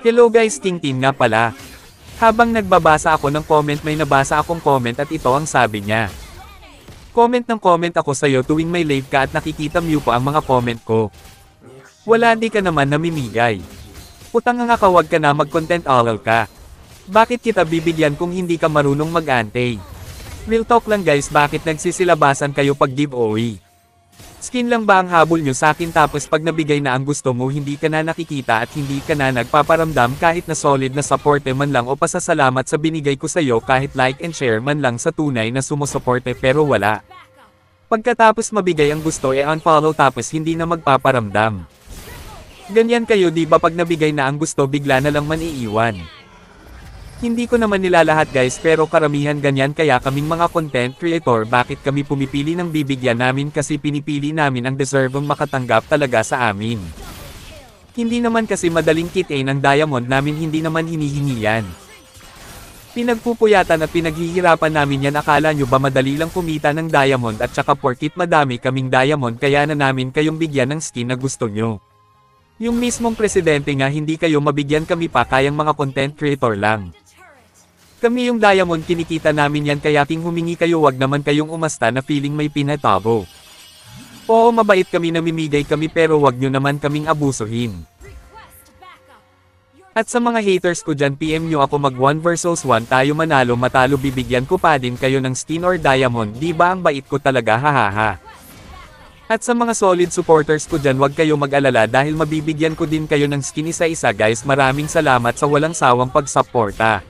Hello guys, Tingting nga pala. Habang nagbabasa ako ng comment may nabasa akong comment at ito ang sabi niya. Comment ako sa'yo tuwing may live ka at nakikita mo pa ang mga comment ko. Wala di ka naman namimigay. Putang nga ka, wag ka na mag-content alal ka. Bakit kita bibigyan kung hindi ka marunong mag-ante? Real talk lang guys, bakit nagsisilabasan kayo pag giveaway? Skin lang ba ang habol nyo sa akin tapos pag nabigay na ang gusto mo hindi ka na nakikita at hindi ka na nagpaparamdam kahit na solid na suporte man lang o pasasalamat sa binigay ko sa'yo kahit like and share man lang sa tunay na sumusuporte pero wala. Pagkatapos mabigay ang gusto unfollow tapos hindi na magpaparamdam. Ganyan kayo di ba pag nabigay na ang gusto bigla na lang maniiwan. Hindi ko naman nilalahat guys pero karamihan ganyan kaya kaming mga content creator bakit kami pumipili ng bibigyan namin kasi pinipili namin ang deserving makatanggap talaga sa amin. Hindi naman kasi madaling kitain ang diamond namin hindi naman hinihingi yan. Pinagpupuyatan at pinaghihirapan namin yan akala nyo ba madali lang kumita ng diamond at saka porkit madami kaming diamond kaya na namin kayong bigyan ng skin na gusto nyo. Yung mismong presidente nga hindi kayo mabigyan kami pa kayang mga content creator lang. Kami yung diamond kinikita namin yan kaya ting humingi kayo wag naman kayong umasta na feeling may pinatabo. Oo mabait kami namimigay kami pero wag nyo naman kaming abusuhin. At sa mga haters ko dyan PM nyo ako mag 1 versus 1 tayo manalo matalo bibigyan ko pa din kayo ng skin or diamond di ba ang bait ko talaga hahaha. At sa mga solid supporters ko dyan wag kayo mag-alala dahil mabibigyan ko din kayo ng skin isa-isa guys maraming salamat sa walang sawang pagsuporta.